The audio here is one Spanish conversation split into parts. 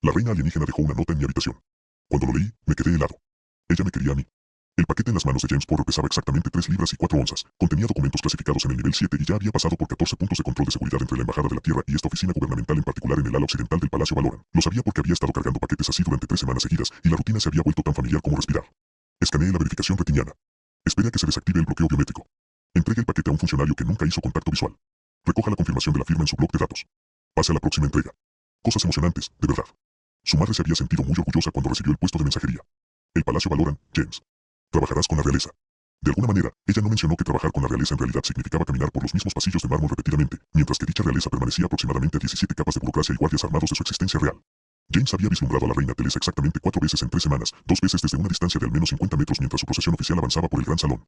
La reina alienígena dejó una nota en mi habitación. Cuando lo leí, me quedé helado. Ella me quería a mí. El paquete en las manos de James Porter pesaba exactamente 3 libras y 4 onzas, contenía documentos clasificados en el nivel 7 y ya había pasado por 14 puntos de control de seguridad entre la Embajada de la Tierra y esta oficina gubernamental en particular en el ala occidental del Palacio Valoran. Lo sabía porque había estado cargando paquetes así durante 3 semanas seguidas y la rutina se había vuelto tan familiar como respirar. Escaneé la verificación retiniana. Espere a que se desactive el bloqueo biométrico. Entregue el paquete a un funcionario que nunca hizo contacto visual. Recoja la confirmación de la firma en su bloc de datos. Pase a la próxima entrega. Cosas emocionantes, de verdad. Su madre se había sentido muy orgullosa cuando recibió el puesto de mensajería. El Palacio Valoran, James. Trabajarás con la realeza. De alguna manera, ella no mencionó que trabajar con la realeza en realidad significaba caminar por los mismos pasillos de mármol repetidamente, mientras que dicha realeza permanecía aproximadamente a 17 capas de burocracia y guardias armados de su existencia real. James había vislumbrado a la reina Telesa exactamente 4 veces en 3 semanas, 2 veces desde una distancia de al menos 50 metros mientras su procesión oficial avanzaba por el gran salón.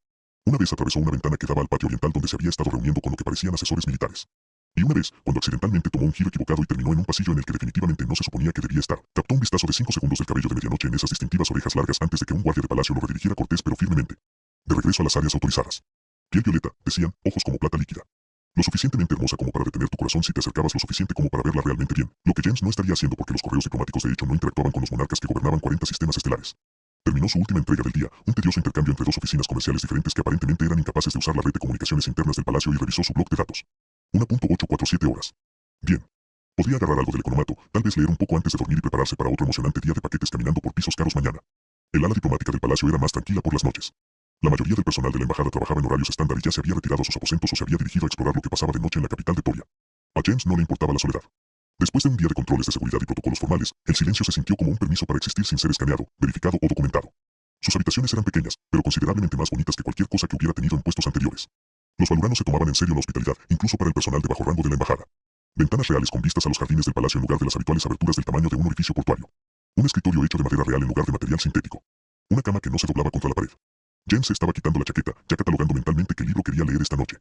Una vez atravesó una ventana que daba al patio oriental donde se había estado reuniendo con lo que parecían asesores militares. Y una vez, cuando accidentalmente tomó un giro equivocado y terminó en un pasillo en el que definitivamente no se suponía que debía estar, captó un vistazo de 5 segundos del cabello de medianoche en esas distintivas orejas largas antes de que un guardia de palacio lo redirigiera cortés pero firmemente. De regreso a las áreas autorizadas. Piel violeta, decían, ojos como plata líquida. Lo suficientemente hermosa como para detener tu corazón si te acercabas lo suficiente como para verla realmente bien, lo que James no estaría haciendo porque los correos diplomáticos de hecho no interactuaban con los monarcas que gobernaban 40 sistemas estelares. Terminó su última entrega del día, un tedioso intercambio entre 2 oficinas comerciales diferentes que aparentemente eran incapaces de usar la red de comunicaciones internas del palacio y revisó su bloc de datos. 1.847 horas. Bien. Podría agarrar algo del economato, tal vez leer un poco antes de dormir y prepararse para otro emocionante día de paquetes caminando por pisos caros mañana. El ala diplomática del palacio era más tranquila por las noches. La mayoría del personal de la embajada trabajaba en horarios estándar y ya se había retirado a sus aposentos o se había dirigido a explorar lo que pasaba de noche en la capital de Toria. A James no le importaba la soledad. Después de un día de controles de seguridad y protocolos formales, el silencio se sintió como un permiso para existir sin ser escaneado, verificado o documentado. Sus habitaciones eran pequeñas, pero considerablemente más bonitas que cualquier cosa que hubiera tenido en puestos anteriores. Los valuranos se tomaban en serio la hospitalidad, incluso para el personal de bajo rango de la embajada. Ventanas reales con vistas a los jardines del palacio en lugar de las habituales aberturas del tamaño de un orificio portuario. Un escritorio hecho de madera real en lugar de material sintético. Una cama que no se doblaba contra la pared. James se estaba quitando la chaqueta, ya catalogando mentalmente qué libro quería leer esta noche.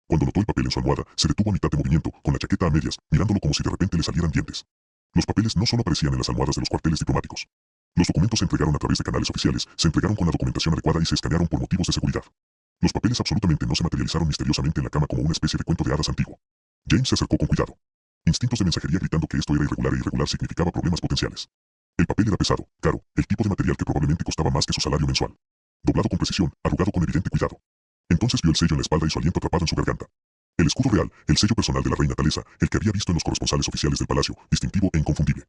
Cuando notó el papel en su almohada, se detuvo a mitad de movimiento, con la chaqueta a medias, mirándolo como si de repente le salieran dientes. Los papeles no solo aparecían en las almohadas de los cuarteles diplomáticos. Los documentos se entregaron a través de canales oficiales, se entregaron con la documentación adecuada y se escanearon por motivos de seguridad. Los papeles absolutamente no se materializaron misteriosamente en la cama como una especie de cuento de hadas antiguo. James se acercó con cuidado. Instintos de mensajería gritando que esto era irregular e irregular significaba problemas potenciales. El papel era pesado, caro, el tipo de material que probablemente costaba más que su salario mensual. Doblado con precisión, arrugado con evidente cuidado. Entonces vio el sello en la espalda y su aliento atrapado en su garganta. El escudo real, el sello personal de la reina Talesa, el que había visto en los corresponsales oficiales del palacio, distintivo e inconfundible.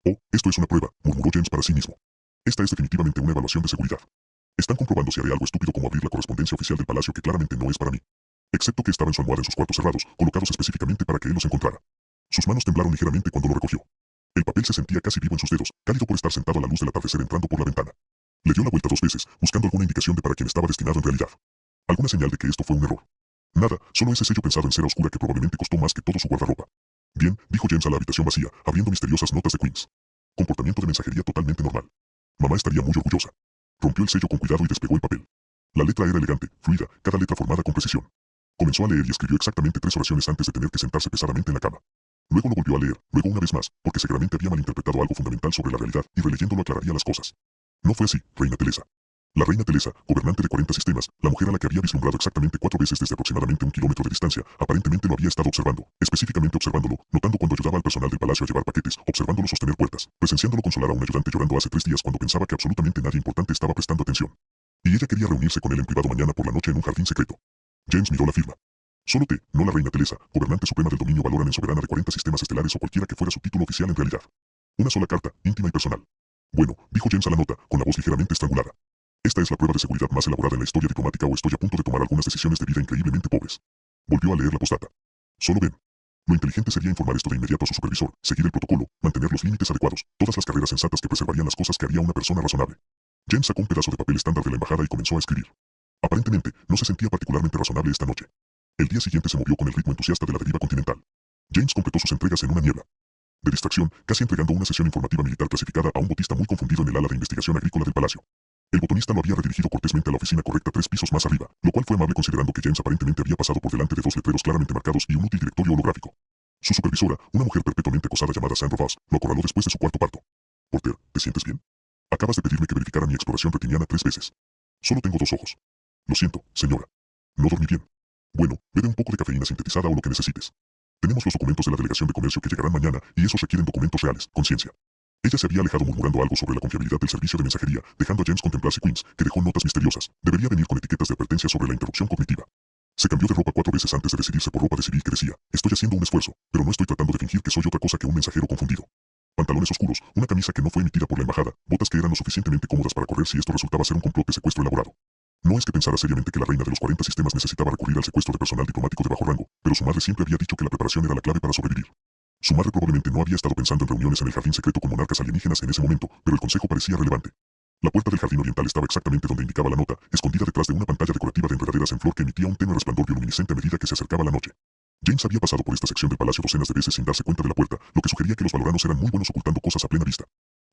Oh, esto es una prueba, murmuró James para sí mismo. Esta es definitivamente una evaluación de seguridad. Están comprobando si haré algo estúpido como abrir la correspondencia oficial del palacio que claramente no es para mí. Excepto que estaba en su almohada en sus cuartos cerrados, colocados específicamente para que él los encontrara. Sus manos temblaron ligeramente cuando lo recogió. El papel se sentía casi vivo en sus dedos, cálido por estar sentado a la luz del atardecer entrando por la ventana. Le dio la vuelta 2 veces, buscando alguna indicación de para quién estaba destinado en realidad. Alguna señal de que esto fue un error. Nada, solo ese sello pensado en cera oscura que probablemente costó más que todo su guardarropa. Bien, dijo James a la habitación vacía, abriendo misteriosas notas de Queens. Comportamiento de mensajería totalmente normal. Mamá estaría muy orgullosa. Rompió el sello con cuidado y despegó el papel. La letra era elegante, fluida, cada letra formada con precisión. Comenzó a leer y escribió exactamente 3 oraciones antes de tener que sentarse pesadamente en la cama. Luego lo volvió a leer, luego una vez más, porque seguramente había malinterpretado algo fundamental sobre la realidad, y releyéndolo aclararía las cosas. No fue así, reina Telesa. La reina Telesa, gobernante de 40 sistemas, la mujer a la que había vislumbrado exactamente 4 veces desde aproximadamente 1 kilómetro de distancia, aparentemente lo había estado observando, específicamente observándolo, notando cuando ayudaba al personal del palacio a llevar paquetes, observándolo sostener puertas, presenciándolo consolar a un ayudante llorando hace 3 días cuando pensaba que absolutamente nadie importante estaba prestando atención. Y ella quería reunirse con él en privado mañana por la noche en un jardín secreto. James miró la firma. Solo T, no la reina Telesa, gobernante suprema del dominio Valoran en soberana de 40 sistemas estelares o cualquiera que fuera su título oficial en realidad. Una sola carta, íntima y personal. Bueno, dijo James a la nota, con la voz ligeramente estrangulada. Esta es la prueba de seguridad más elaborada en la historia diplomática o estoy a punto de tomar algunas decisiones de vida increíblemente pobres. Volvió a leer la postdata. Solo ven. Lo inteligente sería informar esto de inmediato a su supervisor, seguir el protocolo, mantener los límites adecuados, todas las carreras sensatas que preservarían las cosas que haría una persona razonable. James sacó un pedazo de papel estándar de la embajada y comenzó a escribir. Aparentemente, no se sentía particularmente razonable esta noche. El día siguiente se movió con el ritmo entusiasta de la deriva continental. James completó sus entregas en una niebla de distracción, casi entregando una sesión informativa militar clasificada a un botista muy confundido en el ala de investigación agrícola del palacio. El botonista lo había redirigido cortésmente a la oficina correcta 3 pisos más arriba, lo cual fue amable considerando que James aparentemente había pasado por delante de 2 letreros claramente marcados y un útil directorio holográfico. Su supervisora, una mujer perpetuamente acosada llamada Sandra Voss, lo acorraló después de su cuarto parto. Porter, ¿te sientes bien? Acabas de pedirme que verificara mi exploración retiniana 3 veces. Solo tengo 2 ojos. Lo siento, señora. No dormí bien. Bueno, bebe un poco de cafeína sintetizada o lo que necesites. Tenemos los documentos de la Delegación de Comercio que llegarán mañana y esos requieren documentos reales, conciencia. Ella se había alejado murmurando algo sobre la confiabilidad del servicio de mensajería, dejando a James contemplar sequins, que dejó notas misteriosas. Debería venir con etiquetas de advertencia sobre la interrupción cognitiva. Se cambió de ropa 4 veces antes de decidirse por ropa de civil que decía: estoy haciendo un esfuerzo, pero no estoy tratando de fingir que soy otra cosa que un mensajero confundido. Pantalones oscuros, una camisa que no fue emitida por la embajada, botas que eran lo suficientemente cómodas para correr si esto resultaba ser un complot de secuestro elaborado. No es que pensara seriamente que la reina de los 40 sistemas necesitaba recurrir al secuestro de personal diplomático de bajo rango, pero su madre siempre había dicho que la preparación era la clave para sobrevivir. Su madre probablemente no había estado pensando en reuniones en el jardín secreto con monarcas alienígenas en ese momento, pero el consejo parecía relevante. La puerta del jardín oriental estaba exactamente donde indicaba la nota, escondida detrás de una pantalla decorativa de enredaderas en flor que emitía un tenue resplandor bioluminiscente a medida que se acercaba la noche. James había pasado por esta sección del palacio docenas de veces sin darse cuenta de la puerta, lo que sugería que los valoranos eran muy buenos ocultando cosas a plena vista.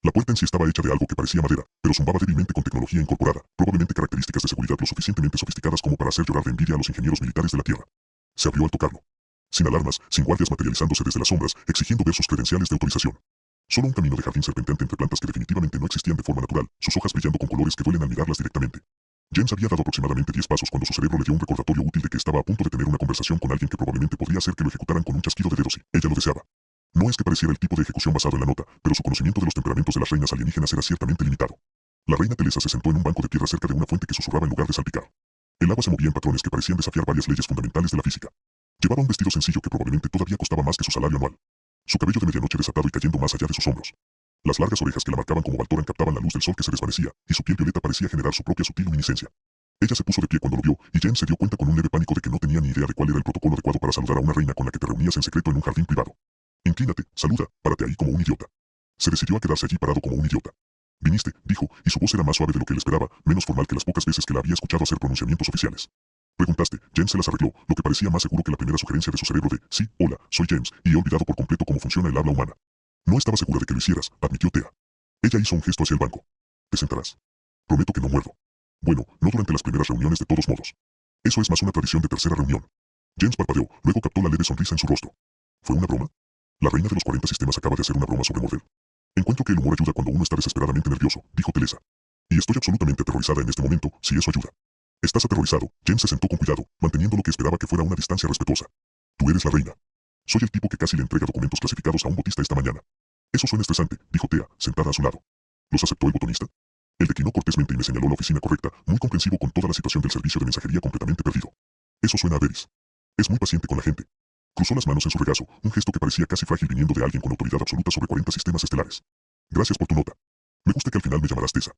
La puerta en sí estaba hecha de algo que parecía madera, pero zumbaba débilmente con tecnología incorporada, probablemente características de seguridad lo suficientemente sofisticadas como para hacer llorar de envidia a los ingenieros militares de la Tierra. Se abrió al tocarlo. Sin alarmas, sin guardias materializándose desde las sombras, exigiendo ver sus credenciales de autorización. Solo un camino de jardín serpenteante entre plantas que definitivamente no existían de forma natural, sus hojas brillando con colores que duelen al mirarlas directamente. James había dado aproximadamente 10 pasos cuando su cerebro le dio un recordatorio útil de que estaba a punto de tener una conversación con alguien que probablemente podría hacer que lo ejecutaran con un chasquido de dedos y ella lo deseaba. No es que pareciera el tipo de ejecución basado en la nota, pero su conocimiento de los temperamentos de las reinas alienígenas era ciertamente limitado. La reina Telesa se sentó en un banco de piedra cerca de una fuente que susurraba en lugar de salpicar. El agua se movía en patrones que parecían desafiar varias leyes fundamentales de la física. Llevaba un vestido sencillo que probablemente todavía costaba más que su salario anual. Su cabello de medianoche desatado y cayendo más allá de sus hombros. Las largas orejas que la marcaban como Baltoran captaban la luz del sol que se desvanecía, y su piel violeta parecía generar su propia sutil luminiscencia. Ella se puso de pie cuando lo vio, y James se dio cuenta con un leve pánico de que no tenía ni idea de cuál era el protocolo adecuado para saludar a una reina con la que te reunías en secreto en un jardín privado. Inclínate, saluda, párate ahí como un idiota. Se decidió a quedarse allí parado como un idiota. Viniste, dijo, y su voz era más suave de lo que él esperaba, menos formal que las pocas veces que la había escuchado hacer pronunciamientos oficiales. Preguntaste, James se las arregló, lo que parecía más seguro que la primera sugerencia de su cerebro de: sí, hola, soy James, y he olvidado por completo cómo funciona el habla humana. No estaba segura de que lo hicieras, admitió Thea. Ella hizo un gesto hacia el banco. Te sentarás. Prometo que no muerdo. Bueno, no durante las primeras reuniones de todos modos. Eso es más una tradición de tercera reunión. James parpadeó, luego captó la leve sonrisa en su rostro. ¿Fue una broma? La reina de los 40 sistemas acaba de hacer una broma sobre morder. Encuentro que el humor ayuda cuando uno está desesperadamente nervioso, dijo Telesa. Y estoy absolutamente aterrorizada en este momento, si eso ayuda. Estás aterrorizado. James se sentó con cuidado, manteniendo lo que esperaba que fuera una distancia respetuosa. Tú eres la reina. Soy el tipo que casi le entrega documentos clasificados a un botista esta mañana. Eso suena estresante, dijo Thea, sentada a su lado. ¿Los aceptó el botonista? Él declinó cortésmente y me señaló la oficina correcta, muy comprensivo con toda la situación del servicio de mensajería completamente perdido. Eso suena a Veris. Es muy paciente con la gente. Cruzó las manos en su regazo, un gesto que parecía casi frágil viniendo de alguien con autoridad absoluta sobre 40 sistemas estelares. Gracias por tu nota. Me gusta que al final me llamarás Tessa.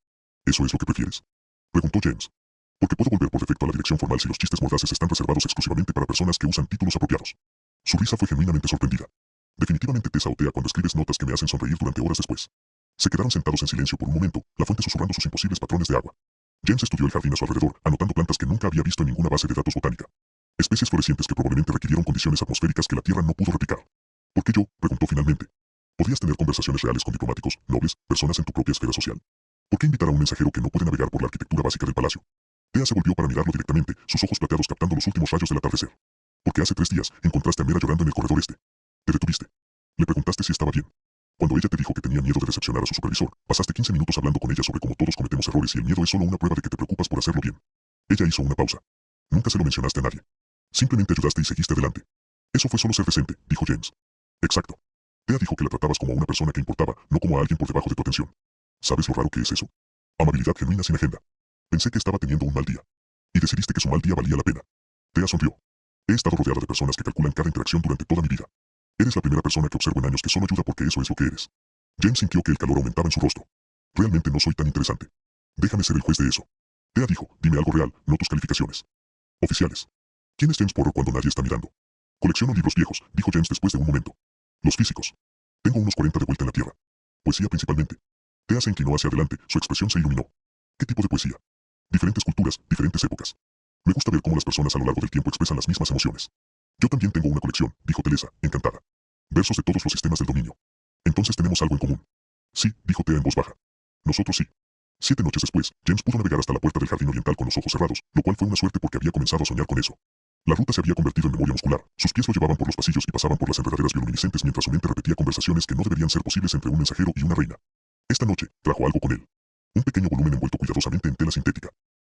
¿Eso es lo que prefieres? Preguntó James. Porque puedo volver por defecto a la dirección formal si los chistes mordaces están reservados exclusivamente para personas que usan títulos apropiados. Su risa fue genuinamente sorprendida. Definitivamente Tessa o Thea cuando escribes notas que me hacen sonreír durante horas después. Se quedaron sentados en silencio por un momento, la fuente susurrando sus imposibles patrones de agua. James estudió el jardín a su alrededor, anotando plantas que nunca había visto en ninguna base de datos botánica. Especies florecientes que probablemente requirieron condiciones atmosféricas que la Tierra no pudo replicar. ¿Por qué yo? Preguntó finalmente. ¿Podías tener conversaciones reales con diplomáticos, nobles, personas en tu propia esfera social? ¿Por qué invitar a un mensajero que no puede navegar por la arquitectura básica del palacio? Thea se volvió para mirarlo directamente, sus ojos plateados captando los últimos rayos del atardecer. Porque hace 3 días encontraste a Mera llorando en el corredor este. Te detuviste. Le preguntaste si estaba bien. Cuando ella te dijo que tenía miedo de decepcionar a su supervisor, pasaste 15 minutos hablando con ella sobre cómo todos cometemos errores y el miedo es solo una prueba de que te preocupas por hacerlo bien. Ella hizo una pausa. Nunca se lo mencionaste a nadie. Simplemente ayudaste y seguiste adelante. Eso fue solo ser decente, dijo James. Exacto. Thea dijo que la tratabas como a una persona que importaba, no como a alguien por debajo de tu atención. ¿Sabes lo raro que es eso? Amabilidad genuina sin agenda. Pensé que estaba teniendo un mal día. Y decidiste que su mal día valía la pena. Thea sonrió. He estado rodeada de personas que calculan cada interacción durante toda mi vida. Eres la primera persona que observo en años que solo ayuda porque eso es lo que eres. James sintió que el calor aumentaba en su rostro. Realmente no soy tan interesante. Déjame ser el juez de eso. Thea dijo, dime algo real, no tus calificaciones. Oficiales. ¿Quién es James Porro cuando nadie está mirando? Colecciono libros viejos, dijo James después de un momento. Los físicos. Tengo unos 40 de vuelta en la Tierra. Poesía principalmente. Thea se inclinó hacia adelante, su expresión se iluminó. ¿Qué tipo de poesía? Diferentes culturas, diferentes épocas. Me gusta ver cómo las personas a lo largo del tiempo expresan las mismas emociones. Yo también tengo una colección, dijo Telesa, encantada. Versos de todos los sistemas del dominio. Entonces tenemos algo en común. Sí, dijo Thea en voz baja. Nosotros sí. 7 noches después, James pudo navegar hasta la puerta del jardín oriental con los ojos cerrados, lo cual fue una suerte porque había comenzado a soñar con eso. La ruta se había convertido en memoria muscular, sus pies lo llevaban por los pasillos y pasaban por las enredaderas bioluminiscentes mientras su mente repetía conversaciones que no deberían ser posibles entre un mensajero y una reina. Esta noche, trajo algo con él. Un pequeño volumen envuelto cuidadosamente en tela sintética.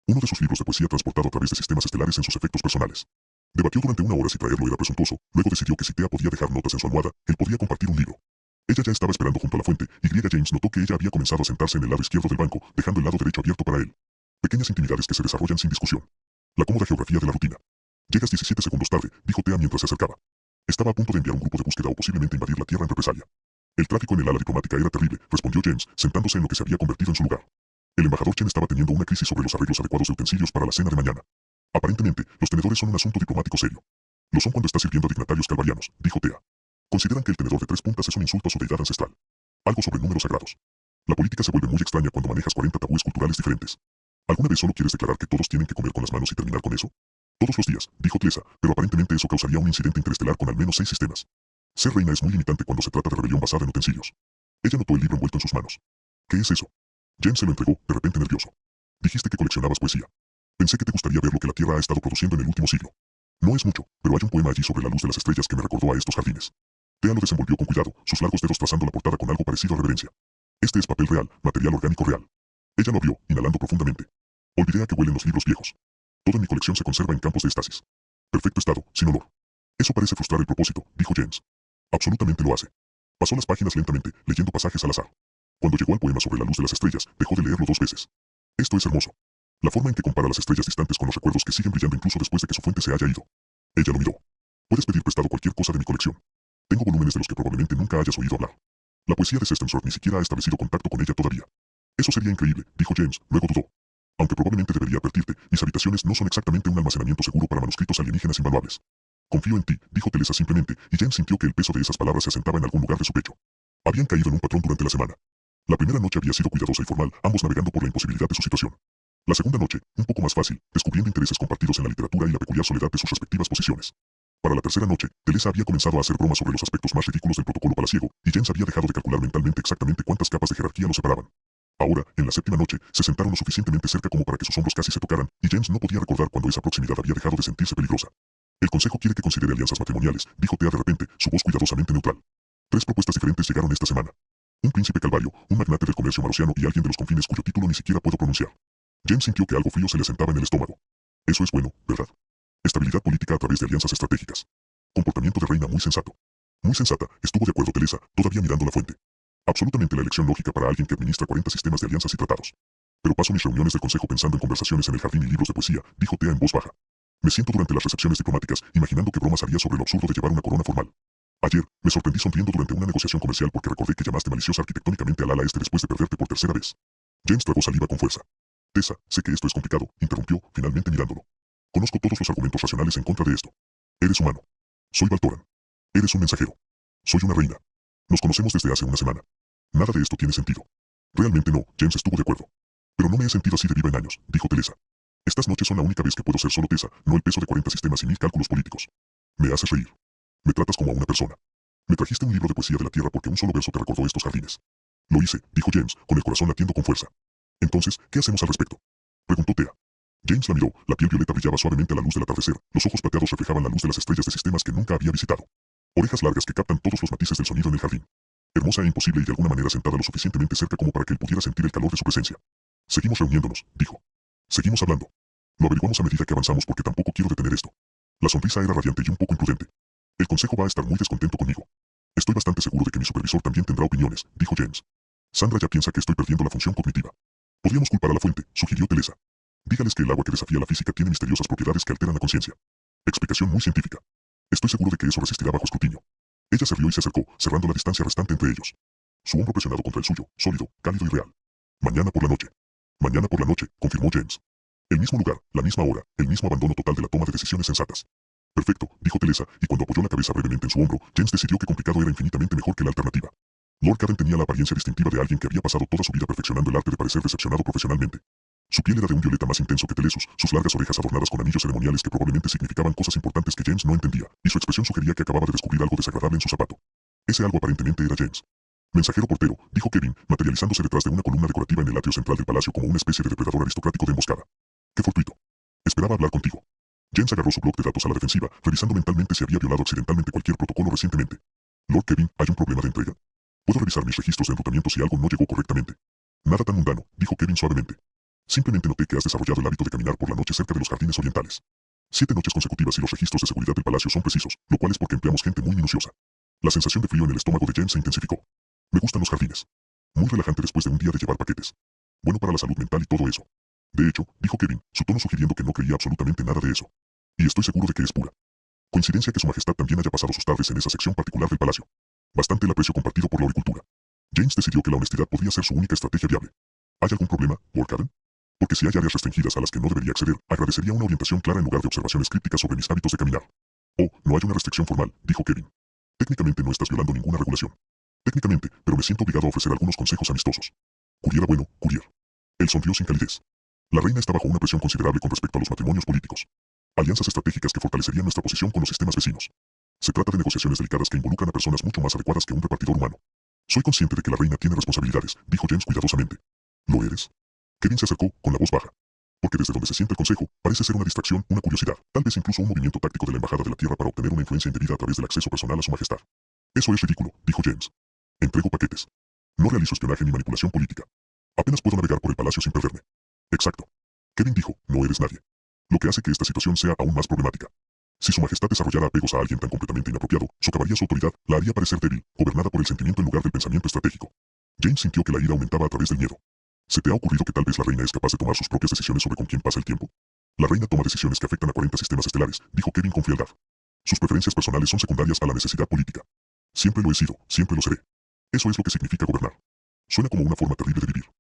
Uno de sus libros de poesía transportado a través de sistemas estelares en sus efectos personales. Debatió durante 1 hora si traerlo era presuntuoso, luego decidió que si Thea podía dejar notas en su almohada, él podía compartir un libro. Ella ya estaba esperando junto a la fuente, y James notó que ella había comenzado a sentarse en el lado izquierdo del banco, dejando el lado derecho abierto para él. Pequeñas intimidades que se desarrollan sin discusión. La cómoda geografía de la rutina. Llegas 17 segundos tarde, dijo Thea mientras se acercaba. Estaba a punto de enviar un grupo de búsqueda o posiblemente invadir la Tierra en represalia. El tráfico en el ala diplomática era terrible, respondió James, sentándose en lo que se había convertido en su lugar. El embajador Chen estaba teniendo una crisis sobre los arreglos adecuados de utensilios para la cena de mañana. Aparentemente, los tenedores son un asunto diplomático serio. Lo son cuando está sirviendo a dignatarios calvarianos, dijo Thea. Consideran que el tenedor de 3 puntas es un insulto a su deidad ancestral. Algo sobre números sagrados. La política se vuelve muy extraña cuando manejas 40 tabúes culturales diferentes. ¿Alguna vez solo quieres declarar que todos tienen que comer con las manos y terminar con eso? Todos los días, dijo Tlesa, pero aparentemente eso causaría un incidente interestelar con al menos 6 sistemas. Ser reina es muy limitante cuando se trata de rebelión basada en utensilios. Ella notó el libro envuelto en sus manos. ¿Qué es eso? James se lo entregó, de repente nervioso. Dijiste que coleccionabas poesía. Pensé que te gustaría ver lo que la Tierra ha estado produciendo en el último siglo. No es mucho, pero hay un poema allí sobre la luz de las estrellas que me recordó a estos jardines. Thea lo desenvolvió con cuidado, sus largos dedos trazando la portada con algo parecido a reverencia. Este es papel real, material orgánico real. Ella lo abrió, inhalando profundamente. Olvidé a que huelen los libros viejos. Todo en mi colección se conserva en campos de estasis. Perfecto estado, sin olor. Eso parece frustrar el propósito, dijo James. Absolutamente lo hace. Pasó las páginas lentamente, leyendo pasajes al azar. Cuando llegó al poema sobre la luz de las estrellas, dejó de leerlo 2 veces. Esto es hermoso. La forma en que compara las estrellas distantes con los recuerdos que siguen brillando incluso después de que su fuente se haya ido. Ella lo miró. Puedes pedir prestado cualquier cosa de mi colección. Tengo volúmenes de los que probablemente nunca hayas oído hablar. La poesía de Sestensrod ni siquiera ha establecido contacto con ella todavía. Eso sería increíble, dijo James, luego dudó. Aunque probablemente debería advertirte, mis habitaciones no son exactamente un almacenamiento seguro para manuscritos alienígenas invaluables. Confío en ti, dijo Tlesa simplemente, y James sintió que el peso de esas palabras se asentaba en algún lugar de su pecho. Habían caído en un patrón durante la semana. La primera noche había sido cuidadosa y formal, ambos navegando por la imposibilidad de su situación. La segunda noche, un poco más fácil, descubriendo intereses compartidos en la literatura y la peculiar soledad de sus respectivas posiciones. Para la tercera noche, Tlesa había comenzado a hacer bromas sobre los aspectos más ridículos del protocolo palaciego, y James había dejado de calcular mentalmente exactamente cuántas capas de jerarquía lo separaban. Ahora, en la séptima noche, se sentaron lo suficientemente cerca como para que sus hombros casi se tocaran, y James no podía recordar cuando esa proximidad había dejado de sentirse peligrosa. El consejo quiere que considere alianzas matrimoniales, dijo Thea de repente, su voz cuidadosamente neutral. 3 propuestas diferentes llegaron esta semana. Un príncipe calvario, un magnate del comercio marociano y alguien de los confines cuyo título ni siquiera puedo pronunciar. James sintió que algo frío se le asentaba en el estómago. Eso es bueno, ¿verdad? Estabilidad política a través de alianzas estratégicas. Comportamiento de reina muy sensato. Muy sensata, estuvo de acuerdo Tlesa, todavía mirando la fuente. Absolutamente la elección lógica para alguien que administra 40 sistemas de alianzas y tratados. Pero paso mis reuniones del consejo pensando en conversaciones en el jardín y libros de poesía, dijo Thea en voz baja. Me siento durante las recepciones diplomáticas, imaginando qué bromas haría sobre lo absurdo de llevar una corona formal. Ayer, me sorprendí sonriendo durante una negociación comercial porque recordé que llamaste maliciosa arquitectónicamente al ala este después de perderte por tercera vez. James tragó saliva con fuerza. Tessa, sé que esto es complicado, interrumpió, finalmente mirándolo. Conozco todos los argumentos racionales en contra de esto. Eres humano. Soy Valtoran. Eres un mensajero. Soy una reina. Nos conocemos desde hace una semana. Nada de esto tiene sentido. Realmente no, James estuvo de acuerdo. Pero no me he sentido así de viva en años, dijo Tlesa. Estas noches son la única vez que puedo ser solo Tessa, no el peso de 40 sistemas y 1000 cálculos políticos. Me haces reír. Me tratas como a una persona. Me trajiste un libro de poesía de la tierra porque un solo verso te recordó estos jardines. Lo hice, dijo James, con el corazón latiendo con fuerza. Entonces, ¿qué hacemos al respecto? Preguntó Thea. James la miró, la piel violeta brillaba suavemente a la luz del atardecer, los ojos plateados reflejaban la luz de las estrellas de sistemas que nunca había visitado. Orejas largas que captan todos los matices del sonido en el jardín. Hermosa e imposible y de alguna manera sentada lo suficientemente cerca como para que él pudiera sentir el calor de su presencia. Seguimos reuniéndonos, dijo. Seguimos hablando. Lo averiguamos a medida que avanzamos porque tampoco quiero detener esto. La sonrisa era radiante y un poco imprudente. El consejo va a estar muy descontento conmigo. Estoy bastante seguro de que mi supervisor también tendrá opiniones, dijo James. Sandra ya piensa que estoy perdiendo la función cognitiva. Podríamos culpar a la fuente, sugirió Tlesa. Dígales que el agua que desafía la física tiene misteriosas propiedades que alteran la conciencia. Explicación muy científica. Estoy seguro de que eso resistirá bajo escrutinio. Ella se rió y se acercó, cerrando la distancia restante entre ellos. Su hombro presionado contra el suyo, sólido, cálido y real. Mañana por la noche. Mañana por la noche, confirmó James. El mismo lugar, la misma hora, el mismo abandono total de la toma de decisiones sensatas. Perfecto, dijo Tlesa, y cuando apoyó la cabeza brevemente en su hombro, James decidió que complicado era infinitamente mejor que la alternativa. Lord Karen tenía la apariencia distintiva de alguien que había pasado toda su vida perfeccionando el arte de parecer decepcionado profesionalmente. Su piel era de un violeta más intenso que Telesus, sus largas orejas adornadas con anillos ceremoniales que probablemente significaban cosas importantes que James no entendía, y su expresión sugería que acababa de descubrir algo desagradable en su zapato. Ese algo aparentemente era James. Mensajero portero, dijo Kevin, materializándose detrás de una columna decorativa en el atrio central del palacio como una especie de depredador aristocrático de emboscada. Qué fortuito. Esperaba hablar contigo. James agarró su bloc de datos a la defensiva, revisando mentalmente si había violado accidentalmente cualquier protocolo recientemente. Lord Kevin, ¿hay un problema de entrega? Puedo revisar mis registros de enrutamiento si algo no llegó correctamente. Nada tan mundano, dijo Kevin suavemente. Simplemente noté que has desarrollado el hábito de caminar por la noche cerca de los jardines orientales. 7 noches consecutivas y los registros de seguridad del palacio son precisos, lo cual es porque empleamos gente muy minuciosa. La sensación de frío en el estómago de James se intensificó. Me gustan los jardines. Muy relajante después de un día de llevar paquetes. Bueno para la salud mental y todo eso. De hecho, dijo Kevin, su tono sugiriendo que no creía absolutamente nada de eso. Y estoy seguro de que es pura coincidencia que su majestad también haya pasado sus tardes en esa sección particular del palacio. Bastante el aprecio compartido por la horticultura. James decidió que la honestidad podría ser su única estrategia viable. ¿Hay algún problema, Lord Cavan? Porque si hay áreas restringidas a las que no debería acceder, agradecería una orientación clara en lugar de observaciones crípticas sobre mis hábitos de caminar. Oh, no hay una restricción formal, dijo Kevin. Técnicamente no estás violando ninguna regulación. Técnicamente, pero me siento obligado a ofrecer algunos consejos amistosos. Curiera bueno, Curier. Él sonrió sin calidez. La reina está bajo una presión considerable con respecto a los matrimonios políticos. Alianzas estratégicas que fortalecerían nuestra posición con los sistemas vecinos. Se trata de negociaciones delicadas que involucran a personas mucho más adecuadas que un repartidor humano. Soy consciente de que la reina tiene responsabilidades, dijo James cuidadosamente. ¿Lo eres? Kevin se acercó, con la voz baja. Porque desde donde se sienta el consejo, parece ser una distracción, una curiosidad, tal vez incluso un movimiento táctico de la Embajada de la Tierra para obtener una influencia indebida a través del acceso personal a su majestad. Eso es ridículo, dijo James. Entrego paquetes. No realizo espionaje ni manipulación política. Apenas puedo navegar por el palacio sin perderme. Exacto. Kevin dijo, no eres nadie. Lo que hace que esta situación sea aún más problemática. Si su majestad desarrollara apegos a alguien tan completamente inapropiado, socavaría su autoridad, la haría parecer débil, gobernada por el sentimiento en lugar del pensamiento estratégico. James sintió que la ira aumentaba a través del miedo. ¿Se te ha ocurrido que tal vez la reina es capaz de tomar sus propias decisiones sobre con quién pasa el tiempo? La reina toma decisiones que afectan a 40 sistemas estelares, dijo Kevin con frialdad. Sus preferencias personales son secundarias a la necesidad política. Siempre lo he sido, siempre lo seré. Eso es lo que significa gobernar. Suena como una forma terrible de vivir.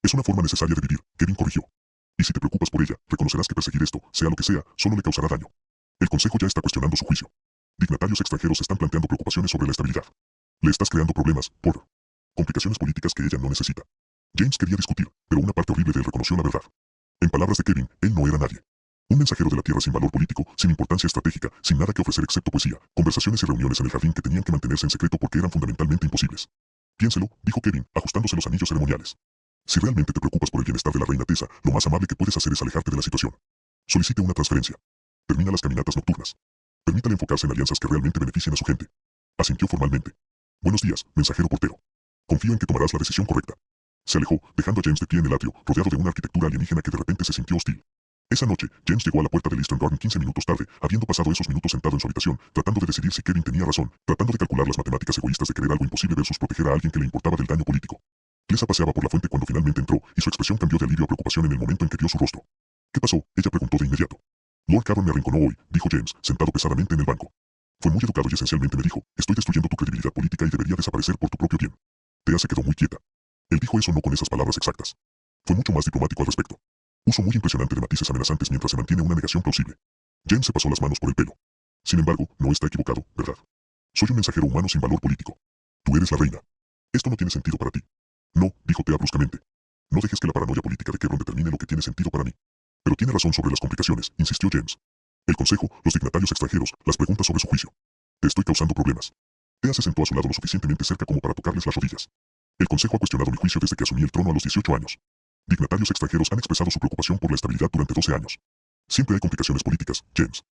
Es una forma necesaria de vivir, Kevin corrigió. Y si te preocupas por ella, reconocerás que perseguir esto, sea lo que sea, solo le causará daño. El Consejo ya está cuestionando su juicio. Dignatarios extranjeros están planteando preocupaciones sobre la estabilidad. Le estás creando problemas, por complicaciones políticas que ella no necesita. James quería discutir, pero una parte horrible de él reconoció la verdad. En palabras de Kevin, él no era nadie. Un mensajero de la Tierra sin valor político, sin importancia estratégica, sin nada que ofrecer excepto poesía, conversaciones y reuniones en el jardín que tenían que mantenerse en secreto porque eran fundamentalmente imposibles. Piénselo, dijo Kevin, ajustándose los anillos ceremoniales. Si realmente te preocupas por el bienestar de la reina Tessa, lo más amable que puedes hacer es alejarte de la situación. Solicite una transferencia. Termina las caminatas nocturnas. Permítale enfocarse en alianzas que realmente beneficien a su gente. Asintió formalmente. Buenos días, mensajero portero. Confío en que tomarás la decisión correcta. Se alejó, dejando a James de pie en el atrio, rodeado de una arquitectura alienígena que de repente se sintió hostil. Esa noche, James llegó a la puerta del Eastern Garden 15 minutos tarde, habiendo pasado esos minutos sentado en su habitación, tratando de decidir si Kevin tenía razón, tratando de calcular las matemáticas egoístas de querer algo imposible versus proteger a alguien que le importaba del daño político. Clesa paseaba por la fuente cuando finalmente entró, y su expresión cambió de alivio a preocupación en el momento en que vio su rostro. ¿Qué pasó? Ella preguntó de inmediato. Lord Cavan me arrinconó hoy, dijo James, sentado pesadamente en el banco. Fue muy educado y esencialmente me dijo, estoy destruyendo tu credibilidad política y debería desaparecer por tu propio bien. Thea se quedó muy quieta. Él dijo eso no con esas palabras exactas. Fue mucho más diplomático al respecto. Uso muy impresionante de matices amenazantes mientras se mantiene una negación plausible. James se pasó las manos por el pelo. Sin embargo, no está equivocado, ¿verdad? Soy un mensajero humano sin valor político. Tú eres la reina. Esto no tiene sentido para ti. No, dijo Thea bruscamente. No dejes que la paranoia política de Kevin determine lo que tiene sentido para mí. Pero tiene razón sobre las complicaciones, insistió James. El consejo, los dignatarios extranjeros, las preguntas sobre su juicio. Te estoy causando problemas. Thea se sentó a su lado lo suficientemente cerca como para tocarles las rodillas. El consejo ha cuestionado mi juicio desde que asumí el trono a los 18 años. Dignatarios extranjeros han expresado su preocupación por la estabilidad durante 12 años. Siempre hay complicaciones políticas, James.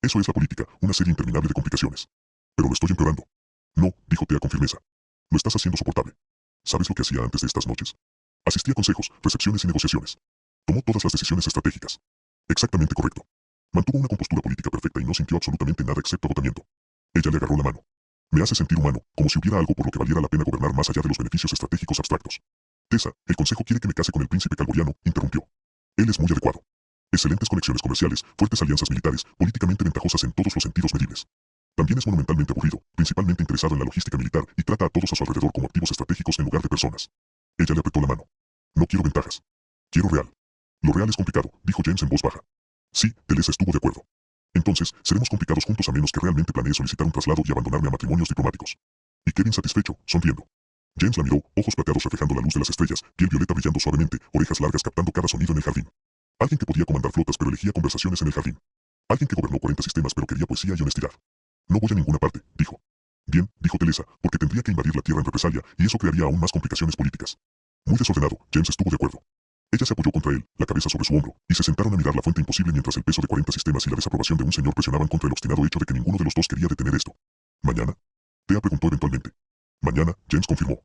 Eso es la política, una serie interminable de complicaciones. Pero lo estoy empeorando. No, dijo Thea con firmeza. Lo estás haciendo soportable. ¿Sabes lo que hacía antes de estas noches? Asistía a consejos, recepciones y negociaciones. Tomó todas las decisiones estratégicas. Exactamente correcto. Mantuvo una compostura política perfecta y no sintió absolutamente nada excepto agotamiento. Ella le agarró la mano. Me hace sentir humano, como si hubiera algo por lo que valiera la pena gobernar más allá de los beneficios estratégicos abstractos. Tessa, el consejo quiere que me case con el príncipe calvoriano, interrumpió. Él es muy adecuado. Excelentes conexiones comerciales, fuertes alianzas militares, políticamente ventajosas en todos los sentidos medibles. También es monumentalmente aburrido, principalmente interesado en la logística militar y trata a todos a su alrededor como activos estratégicos en lugar de personas. Ella le apretó la mano. No quiero ventajas. Quiero real. Lo real es complicado, dijo James en voz baja. Sí, Teresa estuvo de acuerdo. Entonces, seremos complicados juntos a menos que realmente planee solicitar un traslado y abandonarme a matrimonios diplomáticos. Y Kevin satisfecho, sonriendo. James la miró, ojos plateados reflejando la luz de las estrellas, piel violeta brillando suavemente, orejas largas captando cada sonido en el jardín. Alguien que podía comandar flotas pero elegía conversaciones en el jardín. Alguien que gobernó 40 sistemas pero quería poesía y honestidad. No voy a ninguna parte, dijo. Bien, dijo Teresa, porque tendría que invadir la tierra en represalia, y eso crearía aún más complicaciones políticas. Muy desordenado, James estuvo de acuerdo. Ella se apoyó contra él, la cabeza sobre su hombro, y se sentaron a mirar la fuente imposible mientras el peso de 40 sistemas y la desaprobación de un señor presionaban contra el obstinado hecho de que ninguno de los dos quería detener esto. ¿Mañana? Thea preguntó eventualmente. Mañana, James confirmó.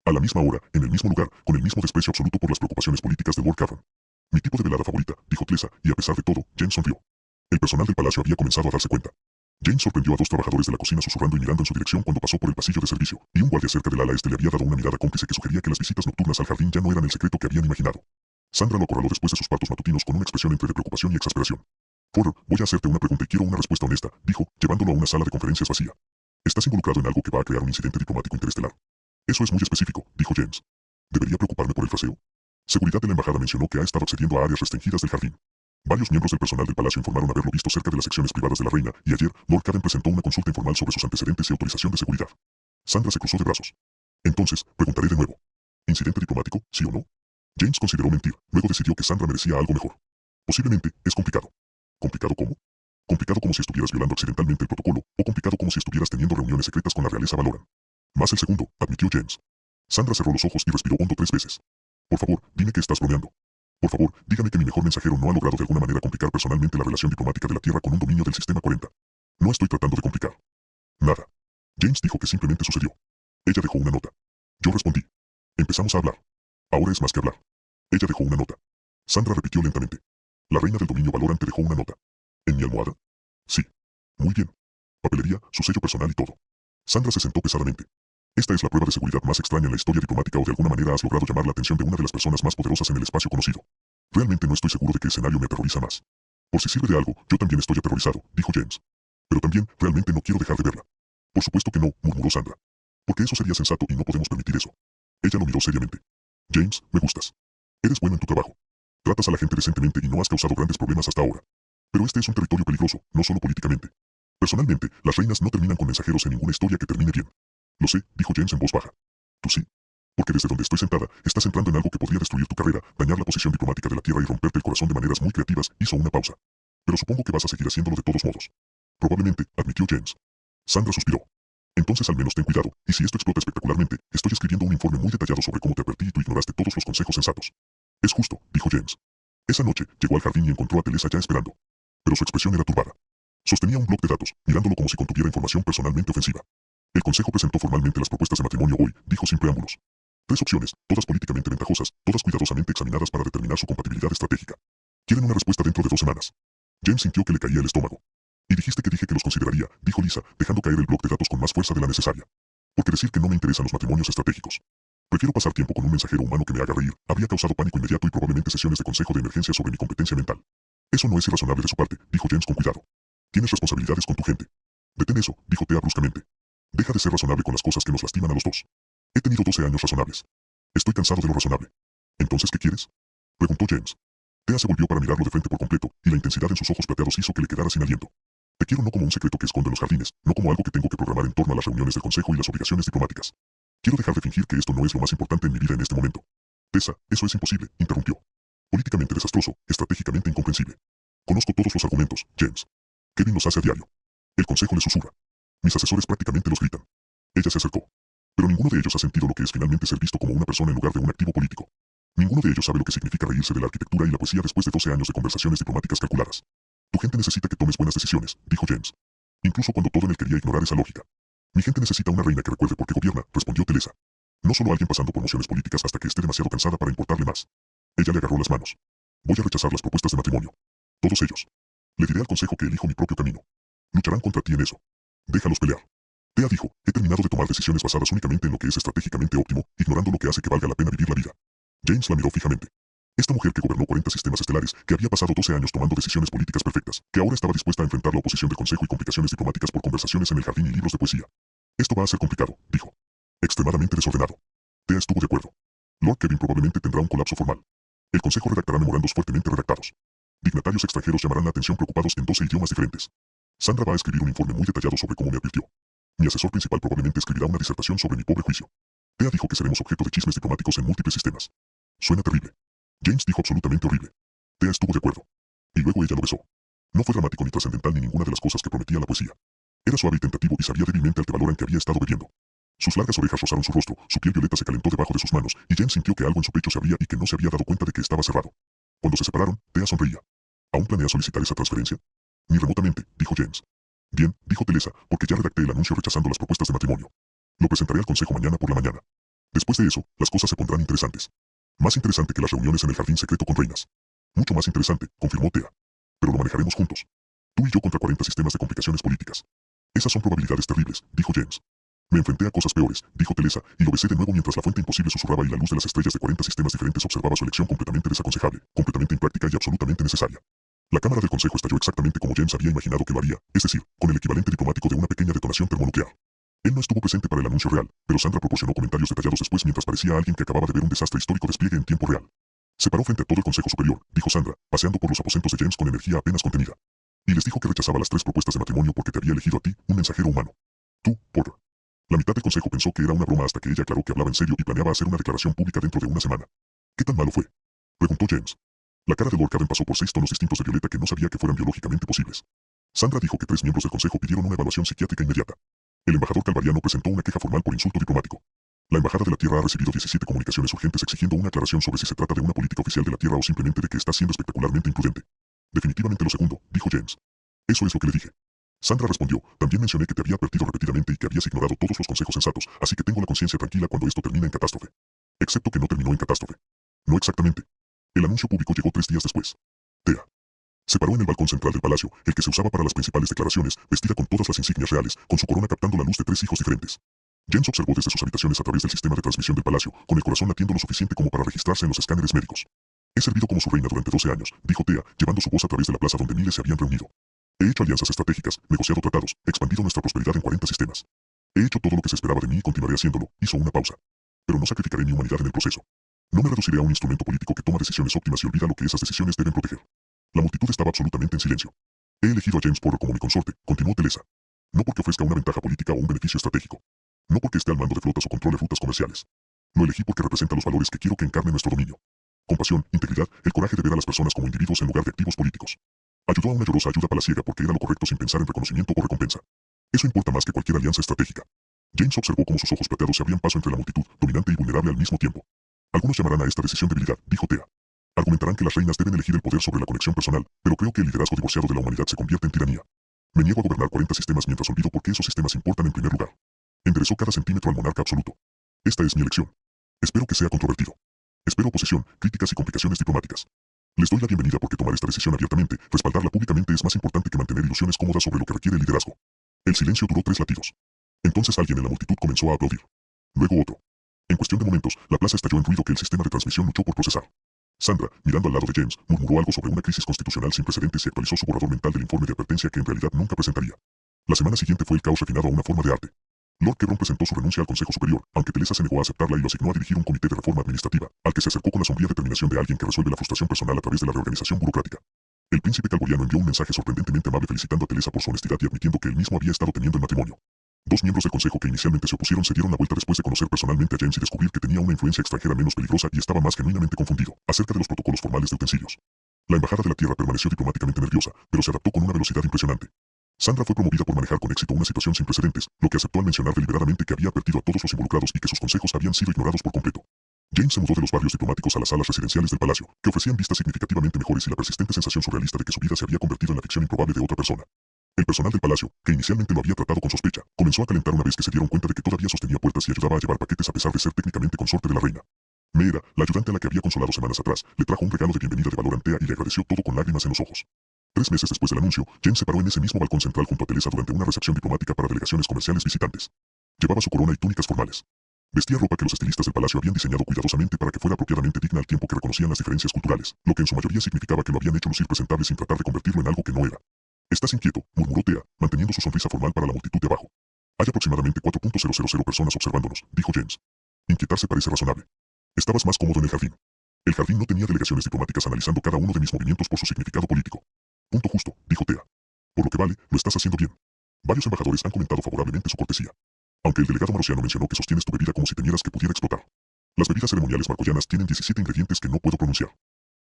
A la misma hora, en el mismo lugar, con el mismo desprecio absoluto por las preocupaciones políticas de Lord Cavan. Mi tipo de velada favorita, dijo Tlesa, y a pesar de todo, James sonrió. El personal del palacio había comenzado a darse cuenta. James sorprendió a dos trabajadores de la cocina susurrando y mirando en su dirección cuando pasó por el pasillo de servicio, y un guardia cerca del ala este le había dado una mirada cómplice que sugería que las visitas nocturnas al jardín ya no eran el secreto que habían imaginado. Sandra lo acorraló después de sus partos matutinos con una expresión entre de preocupación y exasperación. Porter, voy a hacerte una pregunta y quiero una respuesta honesta, dijo, llevándolo a una sala de conferencias vacía. ¿Estás involucrado en algo que va a crear un incidente diplomático interestelar? Eso es muy específico, dijo James. ¿Debería preocuparme por el fraseo? Seguridad de la embajada mencionó que ha estado accediendo a áreas restringidas del jardín. Varios miembros del personal del palacio informaron haberlo visto cerca de las secciones privadas de la reina, y ayer, Lord Caden presentó una consulta informal sobre sus antecedentes y autorización de seguridad. Sandra se cruzó de brazos. Entonces, preguntaré de nuevo. ¿Incidente diplomático, sí o no? James consideró mentir, luego decidió que Sandra merecía algo mejor. Posiblemente, es complicado. ¿Complicado cómo? Complicado como si estuvieras violando accidentalmente el protocolo, o complicado como si estuvieras teniendo reuniones secretas con la realeza Valoran. Más el segundo, admitió James. Sandra cerró los ojos y respiró hondo 3 veces. Por favor, dime que estás bromeando. Por favor, dígame que mi mejor mensajero no ha logrado de alguna manera complicar personalmente la relación diplomática de la Tierra con un dominio del Sistema 40. No estoy tratando de complicar. Nada. James dijo que simplemente sucedió. Ella dejó una nota. Yo respondí. Empezamos a hablar. Ahora es más que hablar. Ella dejó una nota. Sandra repitió lentamente. La reina del dominio Valoran te dejó una nota. ¿En mi almohada? Sí. Muy bien. Papelería, su sello personal y todo. Sandra se sentó pesadamente. Esta es la prueba de seguridad más extraña en la historia diplomática o de alguna manera has logrado llamar la atención de una de las personas más poderosas en el espacio conocido. Realmente no estoy seguro de qué escenario me aterroriza más. Por si sirve de algo, yo también estoy aterrorizado, dijo James. Pero también, realmente no quiero dejar de verla. Por supuesto que no, murmuró Sandra. Porque eso sería sensato y no podemos permitir eso. Ella lo miró seriamente. James, me gustas. Eres bueno en tu trabajo. Tratas a la gente decentemente y no has causado grandes problemas hasta ahora. Pero este es un territorio peligroso, no solo políticamente. Personalmente, las reinas no terminan con mensajeros en ninguna historia que termine bien. Lo sé, dijo James en voz baja. Tú sí. Porque desde donde estoy sentada, estás entrando en algo que podría destruir tu carrera, dañar la posición diplomática de la Tierra y romperte el corazón de maneras muy creativas, hizo una pausa. Pero supongo que vas a seguir haciéndolo de todos modos. Probablemente, admitió James. Sandra suspiró. Entonces al menos ten cuidado, y si esto explota espectacularmente, estoy escribiendo un informe muy detallado sobre cómo te advertí y tú ignoraste todos los consejos sensatos. Es justo, dijo James. Esa noche, llegó al jardín y encontró a Teresa ya esperando. Pero su expresión era turbada. Sostenía un bloc de datos, mirándolo como si contuviera información personalmente ofensiva. El Consejo presentó formalmente las propuestas de matrimonio hoy, dijo sin preámbulos. 3 opciones, todas políticamente ventajosas, todas cuidadosamente examinadas para determinar su compatibilidad estratégica. Quieren una respuesta dentro de 2 semanas. James sintió que le caía el estómago. Y dijiste que dije que los consideraría, dijo Lisa, dejando caer el bloc de datos con más fuerza de la necesaria. Porque decir que no me interesan los matrimonios estratégicos. Prefiero pasar tiempo con un mensajero humano que me haga reír, habría causado pánico inmediato y probablemente sesiones de consejo de emergencia sobre mi competencia mental. Eso no es irrazonable de su parte, dijo James con cuidado. Tienes responsabilidades con tu gente. Detén eso, dijo Thea bruscamente. Deja de ser razonable con las cosas que nos lastiman a los dos. He tenido 12 años razonables. Estoy cansado de lo razonable. ¿Entonces qué quieres? Preguntó James. Thea se volvió para mirarlo de frente por completo, y la intensidad en sus ojos plateados hizo que le quedara sin aliento. Te quiero no como un secreto que esconde los jardines, no como algo que tengo que programar en torno a las reuniones del Consejo y las obligaciones diplomáticas. Quiero dejar de fingir que esto no es lo más importante en mi vida en este momento. Tessa, eso es imposible, interrumpió. Políticamente desastroso, estratégicamente incomprensible. Conozco todos los argumentos, James. Kevin los hace a diario. El Consejo le susurra. Mis asesores prácticamente los gritan. Ella se acercó. Pero ninguno de ellos ha sentido lo que es finalmente ser visto como una persona en lugar de un activo político. Ninguno de ellos sabe lo que significa reírse de la arquitectura y la poesía después de 12 años de conversaciones diplomáticas calculadas. Tu gente necesita que tomes buenas decisiones, dijo James. Incluso cuando todo en él quería ignorar esa lógica. Mi gente necesita una reina que recuerde por qué gobierna, respondió Teresa. No solo alguien pasando por mociones políticas hasta que esté demasiado cansada para importarle más. Ella le agarró las manos. Voy a rechazar las propuestas de matrimonio. Todos ellos. Le diré al Consejo que elijo mi propio camino. Lucharán contra ti en eso. Déjalos pelear. Thea dijo, he terminado de tomar decisiones basadas únicamente en lo que es estratégicamente óptimo, ignorando lo que hace que valga la pena vivir la vida. James la miró fijamente. Esta mujer que gobernó 40 sistemas estelares, que había pasado 12 años tomando decisiones políticas perfectas, que ahora estaba dispuesta a enfrentar la oposición del Consejo y complicaciones diplomáticas por conversaciones en el jardín y libros de poesía. Esto va a ser complicado, dijo. Extremadamente desordenado. Thea estuvo de acuerdo. Lord Kevin probablemente tendrá un colapso formal. El Consejo redactará memorandos fuertemente redactados. Dignatarios extranjeros llamarán la atención preocupados en 12 idiomas diferentes. Sandra va a escribir un informe muy detallado sobre cómo me advirtió. Mi asesor principal probablemente escribirá una disertación sobre mi pobre juicio. Thea dijo que seremos objeto de chismes diplomáticos en múltiples sistemas. Suena terrible. James dijo absolutamente horrible. Thea estuvo de acuerdo. Y luego ella lo besó. No fue dramático ni trascendental ni ninguna de las cosas que prometía la poesía. Era suave y tentativo y sabía débilmente al que valoran que había estado bebiendo. Sus largas orejas rozaron su rostro, su piel violeta se calentó debajo de sus manos, y James sintió que algo en su pecho se abría y que no se había dado cuenta de que estaba cerrado. Cuando se separaron, Thea sonreía. ¿Aún planea solicitar esa transferencia? Ni remotamente, dijo James. Bien, dijo Teresa, porque ya redacté el anuncio rechazando las propuestas de matrimonio. Lo presentaré al Consejo mañana por la mañana. Después de eso, las cosas se pondrán interesantes. Más interesante que las reuniones en el jardín secreto con reinas. Mucho más interesante, confirmó Thea. Pero lo manejaremos juntos. Tú y yo contra 40 sistemas de complicaciones políticas. Esas son probabilidades terribles, dijo James. Me enfrenté a cosas peores, dijo Telesa, y lo besé de nuevo mientras la fuente imposible susurraba y la luz de las estrellas de 40 sistemas diferentes observaba su elección completamente desaconsejable, completamente impráctica y absolutamente necesaria. La Cámara del Consejo estalló exactamente como James había imaginado que lo haría, es decir, con el equivalente diplomático de una pequeña detonación termonuclear. Él no estuvo presente para el anuncio real, pero Sandra proporcionó comentarios detallados después mientras parecía a alguien que acababa de ver un desastre histórico despliegue en tiempo real. Se paró frente a todo el Consejo Superior, dijo Sandra, paseando por los aposentos de James con energía apenas contenida. Y les dijo que rechazaba las 3 propuestas de matrimonio porque te había elegido a ti, un mensajero humano. Tú, Porter. La mitad del consejo pensó que era una broma hasta que ella aclaró que hablaba en serio y planeaba hacer una declaración pública dentro de una semana. ¿Qué tan malo fue?, preguntó James. La cara de Lord Caden pasó por 6 tonos distintos de violeta que no sabía que fueran biológicamente posibles. Sandra dijo que 3 miembros del consejo pidieron una evaluación psiquiátrica inmediata. El embajador calvariano presentó una queja formal por insulto diplomático. La Embajada de la Tierra ha recibido 17 comunicaciones urgentes exigiendo una aclaración sobre si se trata de una política oficial de la Tierra o simplemente de que está siendo espectacularmente imprudente. Definitivamente lo segundo, dijo James. Eso es lo que le dije. Sandra respondió, también mencioné que te había advertido repetidamente y que habías ignorado todos los consejos sensatos, así que tengo la conciencia tranquila cuando esto termina en catástrofe. Excepto que no terminó en catástrofe. No exactamente. El anuncio público llegó 3 días después. Tea. Se paró en el balcón central del palacio, el que se usaba para las principales declaraciones, vestida con todas las insignias reales, con su corona captando la luz de 3 hijos diferentes. James observó desde sus habitaciones a través del sistema de transmisión del palacio, con el corazón latiendo lo suficiente como para registrarse en los escáneres médicos. He servido como su reina durante 12 años, dijo Tea, llevando su voz a través de la plaza donde miles se habían reunido. He hecho alianzas estratégicas, negociado tratados, expandido nuestra prosperidad en 40 sistemas. He hecho todo lo que se esperaba de mí y continuaré haciéndolo, hizo una pausa. Pero no sacrificaré mi humanidad en el proceso. No me reduciré a un instrumento político que toma decisiones óptimas y olvida lo que esas decisiones deben proteger. La multitud estaba absolutamente en silencio. He elegido a James Porter como mi consorte, continuó Telesa. No porque ofrezca una ventaja política o un beneficio estratégico. No porque esté al mando de flotas o controle rutas comerciales. Lo elegí porque representa los valores que quiero que encarne nuestro dominio. Compasión, integridad, el coraje de ver a las personas como individuos en lugar de activos políticos. Ayudó a una llorosa ayuda palaciega porque era lo correcto sin pensar en reconocimiento o recompensa. Eso importa más que cualquier alianza estratégica. James observó cómo sus ojos plateados se abrían paso entre la multitud, dominante y vulnerable al mismo tiempo. Algunos llamarán a esta decisión debilidad, dijo Tea. Argumentarán que las reinas deben elegir el poder sobre la conexión personal, pero creo que el liderazgo divorciado de la humanidad se convierte en tiranía. Me niego a gobernar 40 sistemas mientras olvido por qué esos sistemas importan en primer lugar. Enderezó cada centímetro al monarca absoluto. Esta es mi elección. Espero que sea controvertido. Espero oposición, críticas y complicaciones diplomáticas. Les doy la bienvenida porque tomar esta decisión abiertamente, respaldarla públicamente es más importante que mantener ilusiones cómodas sobre lo que requiere el liderazgo. El silencio duró 3 latidos. Entonces alguien en la multitud comenzó a aplaudir. Luego otro. En cuestión de momentos, la plaza estalló en ruido que el sistema de transmisión luchó por procesar. Sandra, mirando al lado de James, murmuró algo sobre una crisis constitucional sin precedentes y actualizó su borrador mental del informe de advertencia que en realidad nunca presentaría. La semana siguiente fue el caos refinado a una forma de arte. Lord Quebron presentó su renuncia al Consejo Superior, aunque Telesa se negó a aceptarla y lo asignó a dirigir un comité de reforma administrativa, al que se acercó con la sombría determinación de alguien que resuelve la frustración personal a través de la reorganización burocrática. El príncipe calvoriano envió un mensaje sorprendentemente amable felicitando a Telesa por su honestidad y admitiendo que él mismo había estado teniendo el matrimonio. 2 miembros del consejo que inicialmente se opusieron se dieron la vuelta después de conocer personalmente a James y descubrir que tenía una influencia extranjera menos peligrosa y estaba más genuinamente confundido acerca de los protocolos formales de utensilios. La embajada de la Tierra permaneció diplomáticamente nerviosa, pero se adaptó con una velocidad impresionante. Sandra fue promovida por manejar con éxito una situación sin precedentes, lo que aceptó al mencionar deliberadamente que había advertido a todos los involucrados y que sus consejos habían sido ignorados por completo. James se mudó de los barrios diplomáticos a las salas residenciales del palacio, que ofrecían vistas significativamente mejores y la persistente sensación surrealista de que su vida se había convertido en la ficción improbable de otra persona. El personal del palacio, que inicialmente lo había tratado con sospecha, comenzó a calentar una vez que se dieron cuenta de que todavía sostenía puertas y ayudaba a llevar paquetes a pesar de ser técnicamente consorte de la reina. Meera, la ayudante a la que había consolado semanas atrás, le trajo un regalo de bienvenida de valor Antea y le agradeció todo con lágrimas en los ojos. 3 meses después del anuncio, James se paró en ese mismo balcón central junto a Telesa durante una recepción diplomática para delegaciones comerciales visitantes. Llevaba su corona y túnicas formales. Vestía ropa que los estilistas del palacio habían diseñado cuidadosamente para que fuera apropiadamente digna al tiempo que reconocían las diferencias culturales, lo que en su mayoría significaba que lo habían hecho lucir presentable sin tratar de convertirlo en algo que no era. Estás inquieto, murmuró Tea, manteniendo su sonrisa formal para la multitud de abajo. Hay aproximadamente 4.000 personas observándonos, dijo James. Inquietarse parece razonable. Estabas más cómodo en el jardín. El jardín no tenía delegaciones diplomáticas analizando cada uno de mis movimientos por su significado político. Punto justo, dijo Tea. Por lo que vale, lo estás haciendo bien. Varios embajadores han comentado favorablemente su cortesía. Aunque el delegado marociano mencionó que sostienes tu bebida como si temieras que pudiera explotar. Las bebidas ceremoniales marcoyanas tienen 17 ingredientes que no puedo pronunciar.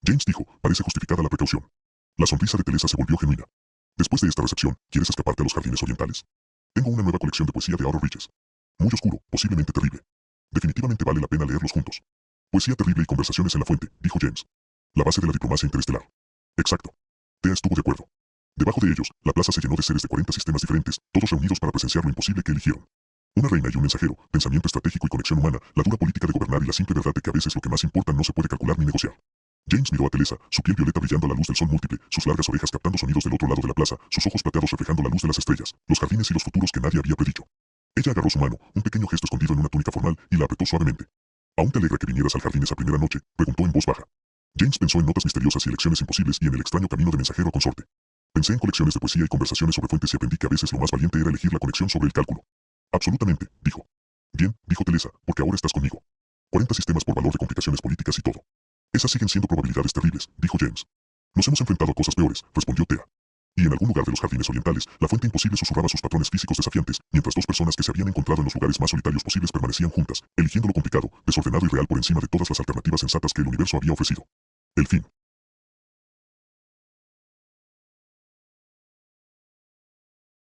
James dijo, parece justificada la precaución. La sonrisa de Telesa se volvió genuina. Después de esta recepción, ¿quieres escaparte a los jardines orientales? Tengo una nueva colección de poesía de Auro Riches. Muy oscuro, posiblemente terrible. Definitivamente vale la pena leerlos juntos. Poesía terrible y conversaciones en la fuente, dijo James. La base de la diplomacia interestelar. Exacto. Tea estuvo de acuerdo. Debajo de ellos, la plaza se llenó de seres de 40 sistemas diferentes, todos reunidos para presenciar lo imposible que eligieron. Una reina y un mensajero, pensamiento estratégico y conexión humana, la dura política de gobernar y la simple verdad de que a veces lo que más importa no se puede calcular ni negociar. James miró a Telesa, su piel violeta brillando a la luz del sol múltiple, sus largas orejas captando sonidos del otro lado de la plaza, sus ojos plateados reflejando la luz de las estrellas, los jardines y los futuros que nadie había predicho. Ella agarró su mano, un pequeño gesto escondido en una túnica formal, y la apretó suavemente. ¿Aún te alegra que vinieras al jardín esa primera noche?, preguntó en voz baja. James pensó en notas misteriosas y elecciones imposibles y en el extraño camino de mensajero a consorte. Pensé en colecciones de poesía y conversaciones sobre fuentes y aprendí que a veces lo más valiente era elegir la conexión sobre el cálculo. Absolutamente, dijo. Bien, dijo Telesa, porque ahora estás conmigo. 40 sistemas por valor de complicaciones políticas y todo. Esas siguen siendo probabilidades terribles, dijo James. Nos hemos enfrentado a cosas peores, respondió Thea. Y en algún lugar de los jardines orientales, la fuente imposible susurraba sus patrones físicos desafiantes, mientras dos personas que se habían encontrado en los lugares más solitarios posibles permanecían juntas, eligiendo lo complicado, desordenado y real por encima de todas las alternativas sensatas que el universo había ofrecido. El fin.